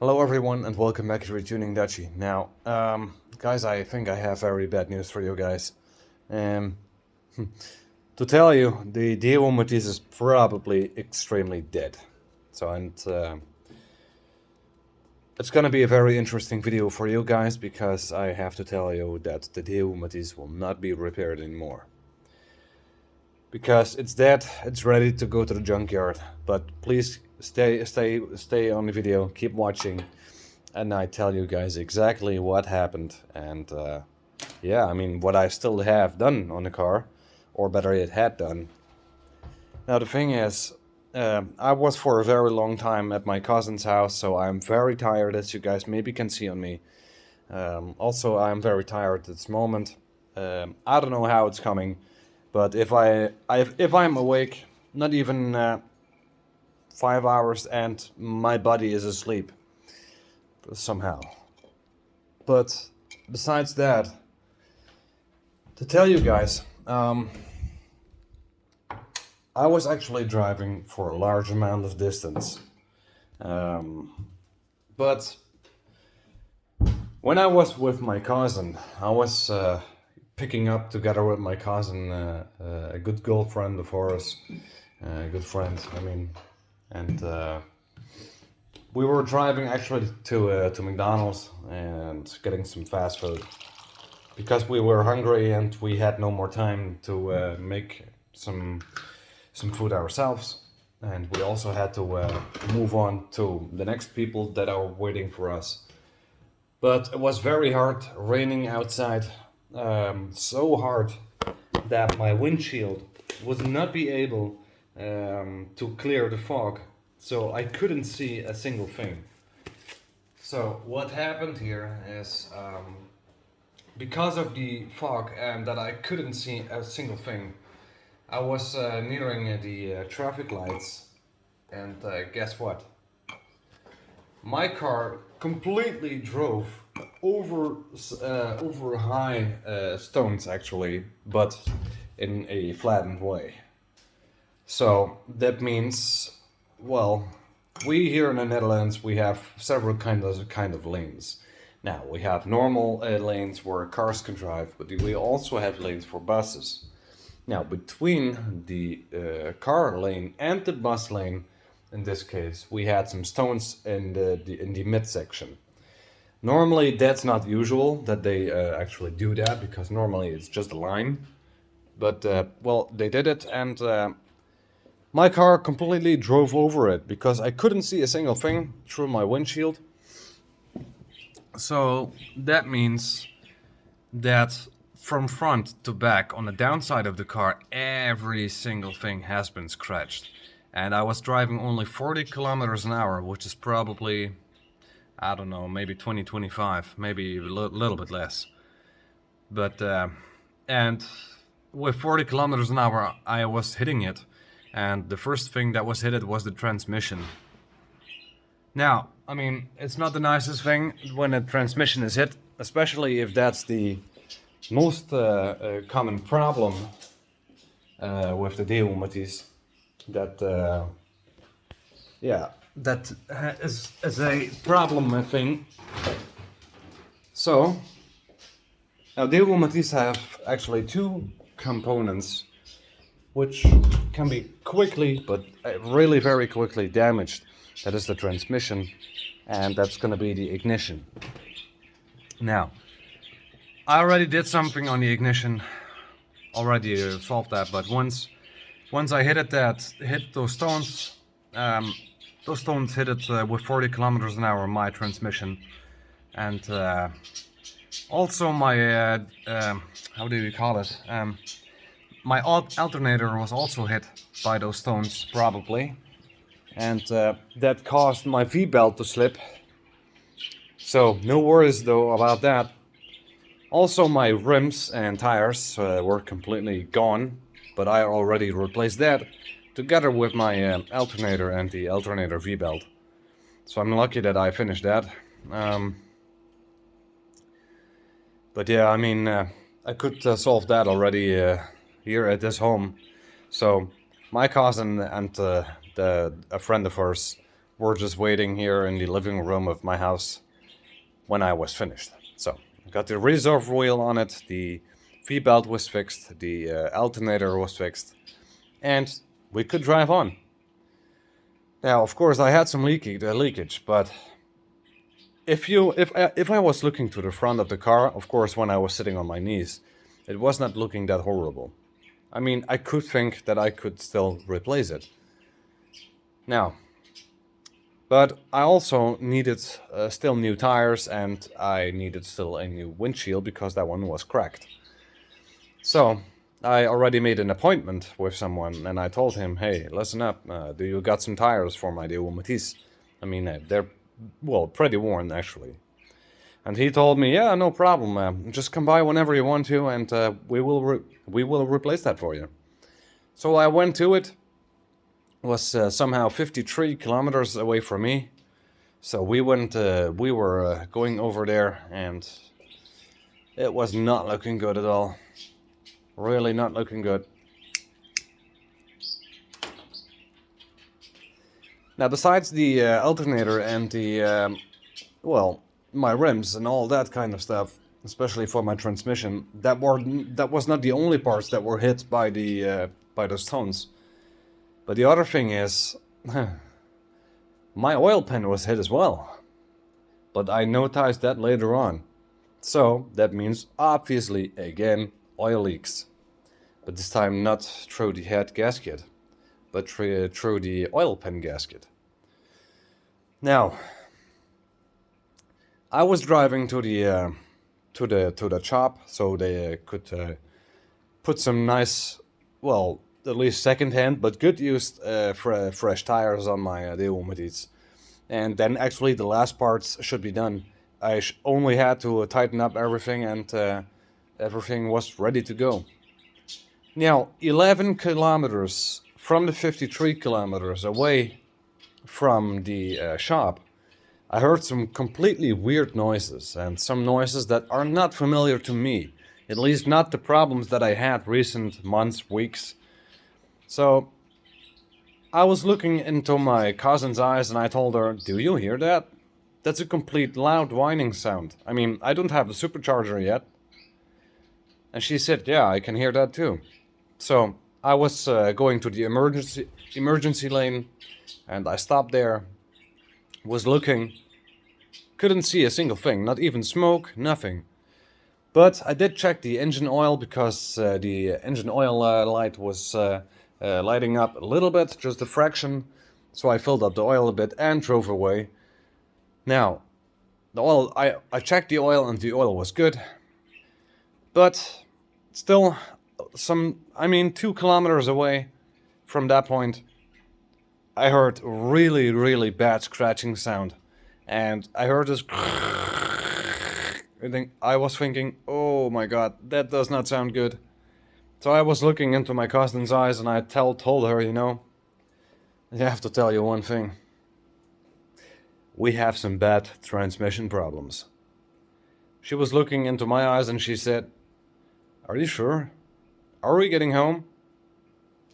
Hello everyone and welcome back to Tuning Dutchy. Now, guys, I think I have very bad news for you guys. Um, to tell you, the R.I.P Matiz is probably extremely dead. So, it's gonna be a very interesting video for you guys because I have to tell you that the R.I.P Matiz will not be repaired anymore. Because it's dead, it's ready to go to the junkyard. But please stay on the video, keep watching. And I tell you guys exactly what happened and yeah, I mean what I still have done on the car, or better yet had done. Now the thing is, I was for a very long time at my cousin's house, so I'm very tired, as you guys maybe can see on me. Also, I'm very tired at this moment. I don't know how it's coming, but if I'm awake, not even 5 hours, and my body is asleep somehow. But besides that, to tell you guys, I was actually driving for a large amount of distance. But when I was with my cousin, I was picking up together with my cousin a good girlfriend of ours, a good friend, I mean, and we were driving actually to McDonald's and getting some fast food because we were hungry and we had no more time to make some food ourselves, and we also had to move on to the next people that are waiting for us. But it was very hard, raining outside, so hard that my windshield would not be able to clear the fog. So I couldn't see a single thing. So what happened here is, because of the fog and that I couldn't see a single thing, I was nearing the traffic lights, and guess what? My car completely drove over high stones actually, but in a flattened way. So that means, well, we here in the Netherlands, we have several kind of lanes. Now, we have normal lanes where cars can drive, but we also have lanes for buses. Now, between the car lane and the bus lane, in this case, we had some stones in the midsection. Normally, that's not usual that they actually do that, because normally it's just a line. But, well, they did it, and my car completely drove over it because I couldn't see a single thing through my windshield. So that means that from front to back on the downside of the car, every single thing has been scratched. And I was driving only 40 kilometers an hour, which is probably, I don't know, maybe 20, 25, maybe a little bit less. But, and with 40 kilometers an hour, I was hitting it. And the first thing that was hit was the transmission. Now, I mean, it's not the nicest thing when a transmission is hit, especially if that's the most common problem with the R.I.P Matiz. That, yeah, that is a problem thing. So, now R.I.P Matiz have actually two components which can be quickly, but really very quickly damaged. That is the transmission, and that's going to be the ignition. Now, I already did something on the ignition, already solved that, but once I hit those stones hit it with 40 kilometers an hour, my transmission, and also my, how do you call it? My alternator was also hit by those stones, probably, and that caused my V-belt to slip. So no worries though about that. Also, my rims and tires were completely gone, but I already replaced that together with my alternator and the alternator V-belt. So I'm lucky that I finished that. But yeah, I mean, I could solve that already here at this home. So my cousin and a friend of ours, were just waiting here in the living room of my house when I was finished. So I got the reserve wheel on it, the V-belt was fixed, the alternator was fixed, and we could drive on. Now, of course, I had some leakage, but if I was looking to the front of the car, of course, when I was sitting on my knees, it was not looking that horrible. I mean, I could think that I could still replace it. Now, but I also needed still new tires, and I needed still a new windshield because that one was cracked. So I already made an appointment with someone, and I told him, hey, listen up, do you got some tires for my R.I.P Matiz? I mean, they're, well, pretty worn, actually. And he told me, yeah, no problem, just come by whenever you want to, and we will replace that for you. So I went to it. It was somehow 53 kilometers away from me. So we were going over there, and it was not looking good at all. Really not looking good. Now, besides the alternator and the, well, my rims and all that kind of stuff, especially for my transmission, that was not the only parts that were hit by the stones. But the other thing is, my oil pan was hit as well. But I noticed that later on. So that means, obviously, again, oil leaks. But this time not through the head gasket, but through the oil pan gasket. Now, I was driving to the shop so they could put some nice, well, at least second-hand but good used fresh tires on my R.I.P Matiz. And then actually the last parts should be done. I only had to tighten up everything, and everything was ready to go. Now, 11 kilometers from the 53 kilometers away from the shop, I heard some completely weird noises, and some noises that are not familiar to me. At least not the problems that I had recent months, weeks. So I was looking into my cousin's eyes, and I told her, do you hear that? That's a complete loud whining sound. I mean, I don't have a supercharger yet. And she said, yeah, I can hear that too. So I was going to the emergency lane, and I stopped there, was looking, couldn't see a single thing, not even smoke, nothing. But I did check the engine oil, because the engine oil light was lighting up a little bit, just a fraction. So I filled up the oil a bit and drove away. Now, the oil, I checked the oil, and the oil was good. But still, 2 kilometers away from that point, I heard really, really bad scratching sound. And I heard this. I was thinking, oh my god, that does not sound good. So I was looking into my cousin's eyes, and I told her, you know, I have to tell you one thing. We have some bad transmission problems. She was looking into my eyes, and she said, are you sure? Are we getting home?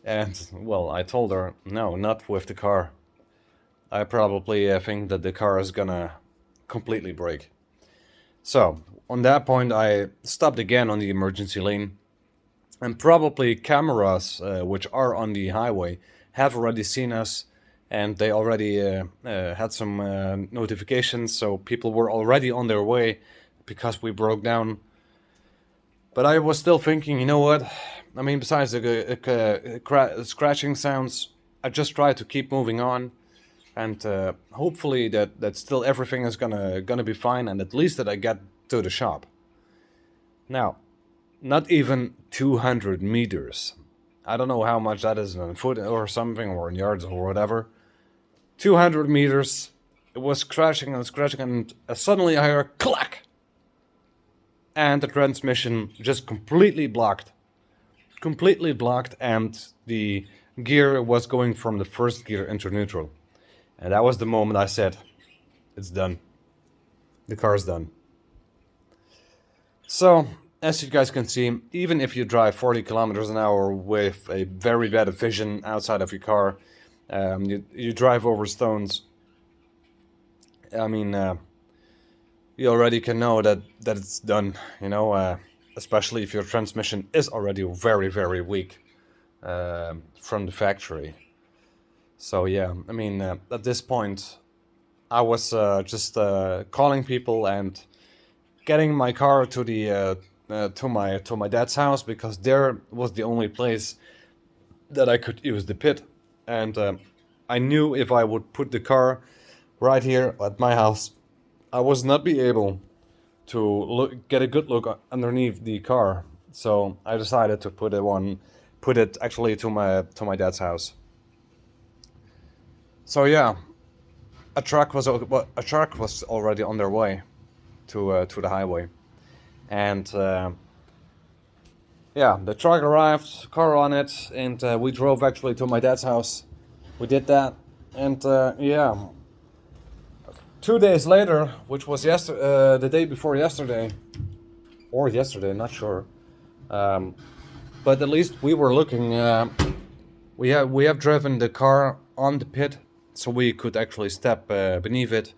And, well, I told her, no, not with the car. I probably think that the car is gonna completely break. So, on that point, I stopped again on the emergency lane. And probably cameras, which are on the highway, have already seen us. And they already had some notifications, so people were already on their way because we broke down. But I was still thinking, you know what? I mean, besides the scratching sounds, I just try to keep moving on, and hopefully that still everything is gonna be fine, and at least that I get to the shop. Now, not even 200 meters. I don't know how much that is in foot or something, or in yards or whatever. 200 meters. It was scratching and scratching, and suddenly I heard clack. And the transmission just completely blocked, and the gear was going from the first gear into neutral. And that was the moment I said, it's done. The car's done. So, as you guys can see, even if you drive 40 kilometers an hour with a very bad vision outside of your car, you drive over stones, I mean, you already can know that it's done, you know, especially if your transmission is already very, very weak from the factory. So yeah, I mean, at this point, I was just calling people and getting my car to the to my dad's house, because there was the only place that I could use the pit, and I knew if I would put the car right here at my house, I was not be able to get a good look underneath the car. So I decided to put it actually to my dad's house. So yeah, a truck was already on their way to the highway, and yeah, the truck arrived, car on it, and we drove actually to my dad's house. We did that, and yeah, 2 days later, which was the day before yesterday, or yesterday, not sure, but at least we were looking. We have driven the car on the pit, so we could actually step beneath it.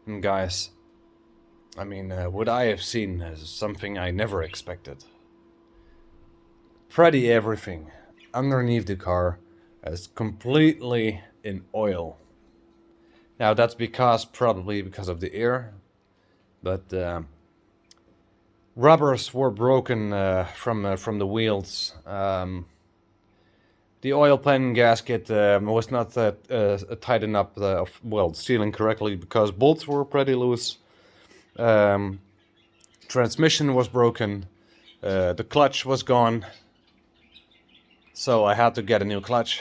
And guys, I mean, what I have seen is something I never expected. Pretty everything underneath the car is completely in oil. Now that's probably because of the air, but rubbers were broken from the wheels. The oil pan gasket was not tightened up, sealing correctly, because bolts were pretty loose. Transmission was broken. The clutch was gone. So I had to get a new clutch.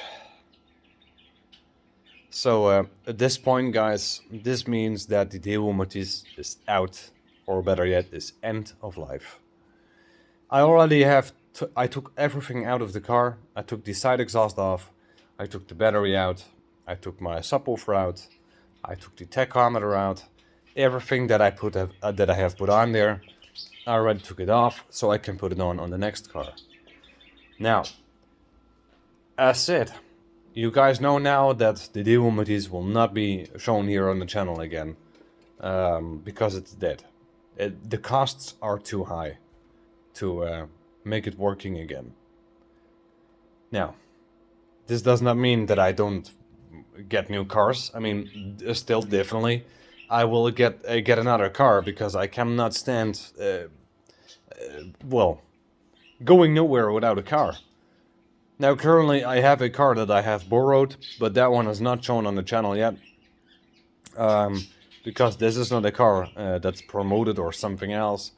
So at this point, guys, this means that the R.I.P Matiz is out, or better yet, is end of life. I already I took everything out of the car. I took the side exhaust off. I took the battery out. I took my subwoofer out. I took the tachometer out. Everything that I have put on there, I already took it off, so I can put it on the next car. Now, as said, you guys know now that the R.I.P Matiz will not be shown here on the channel again, because it's dead. The costs are too high to make it working again. Now, this does not mean that I don't get new cars. I mean, still definitely, I will get another car, because I cannot stand, well, going nowhere without a car. Now, currently, I have a car that I have borrowed, but that one is not shown on the channel yet, because this is not a car that's promoted or something else.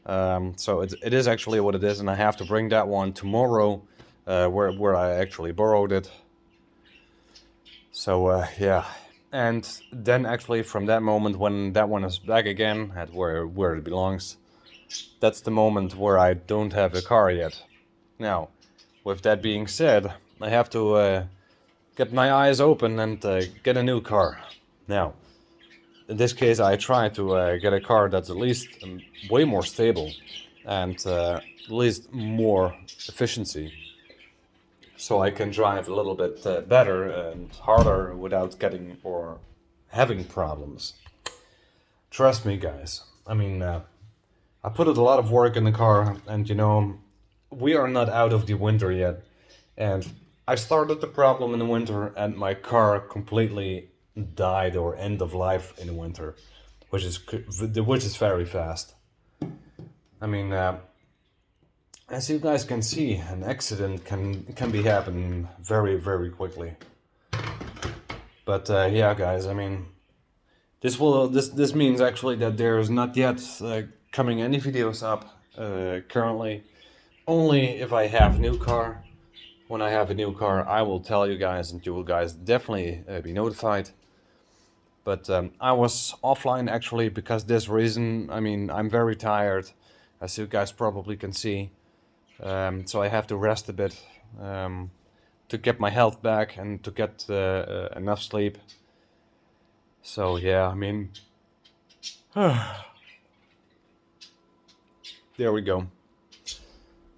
So it is actually what it is, and I have to bring that one tomorrow, where I actually borrowed it. So yeah, and then actually from that moment, when that one is back again at where it belongs, that's the moment where I don't have a car yet. Now, with that being said, I have to get my eyes open and get a new car. Now, in this case, I try to get a car that's at least way more stable and at least more efficiency, so I can drive a little bit better and harder without getting or having problems. Trust me, guys. I mean, I put a lot of work in the car, and you know, we are not out of the winter yet. And I started the problem in the winter, and my car completely died or end of life in the winter, which is very fast. I mean, as you guys can see, an accident can be happening very, very quickly. But yeah, guys, I mean, this means actually that there's not yet coming any videos up currently. Only if I have a new car. When I have a new car, I will tell you guys, and you will guys definitely be notified. But I was offline actually because this reason. I mean, I'm very tired, as you guys probably can see. So I have to rest a bit to get my health back and to get enough sleep. So yeah, I mean, there we go.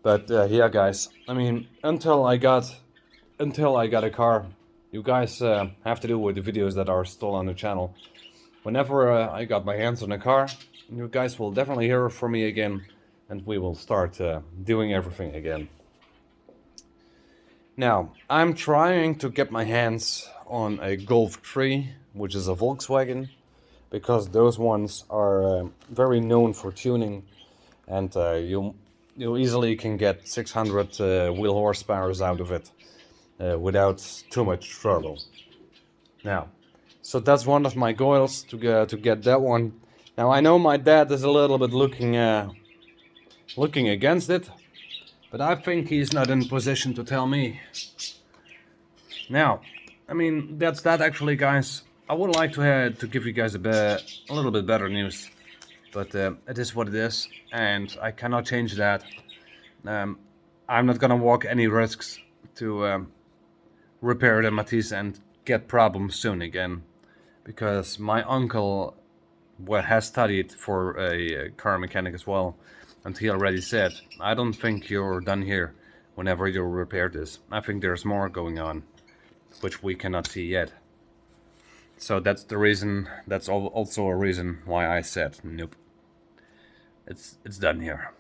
But yeah, guys, I mean, until I got a car, you guys have to do with the videos that are still on the channel. whenever I got my hands on a car, you guys will definitely hear from me again, and we will start doing everything again. Now, I'm trying to get my hands on a Golf 3, which is a Volkswagen, because those ones are very known for tuning, and you easily can get 600 wheel horsepower out of it without too much trouble. Now, so that's one of my goals, to get that one. Now, I know my dad is a little bit looking against it, but I think he's not in position to tell me. Now, I mean, that's that actually, guys. I would like to give you guys a little bit better news, but it is what it is, and I cannot change that. I'm not gonna walk any risks to repair the Matiz and get problems soon again, because my uncle has studied for a car mechanic as well, and he already said, I don't think you're done here whenever you repair this. I think there's more going on, which we cannot see yet. So that's the reason, that's also a reason why I said, nope, it's done here.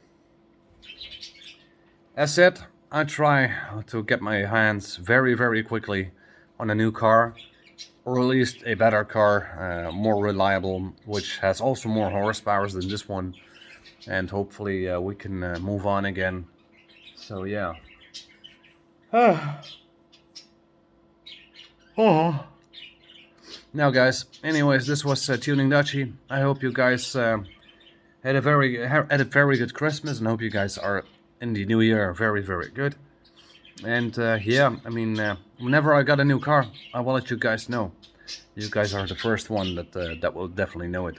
As said, I try to get my hands very, very quickly on a new car, or at least a better car, more reliable, which has also more horsepower than this one, and hopefully we can move on again. So yeah. Oh. Now, guys, anyways, this was Tuning Dutchy. I hope you guys had a very good Christmas, and hope you guys are in the new year very, very good. And yeah, I mean, whenever I got a new car, I will let you guys know. You guys are the first one that will definitely know it.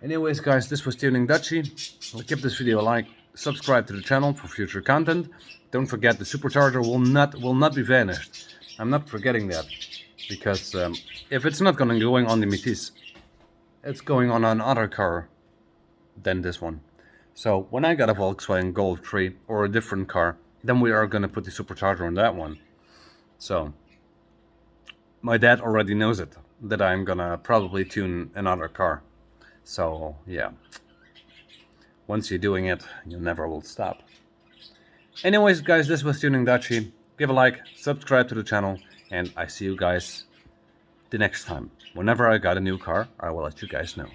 Anyways, guys, this was Tuning Dutchy. Give this video a like, subscribe to the channel for future content. Don't forget, the supercharger will not be vanished. I'm not forgetting that, because if it's not going on the Matiz, it's going on another car than this one. So when I got a Volkswagen Golf 3 or a different car, then we are gonna put the supercharger on that one. So my dad already knows it, that I'm gonna probably tune another car. So yeah, once you're doing it, you never will stop. Anyways, guys, this was Tuning Dutchy. Give a like, subscribe to the channel, and I see you guys the next time. Whenever I got a new car, I will let you guys know.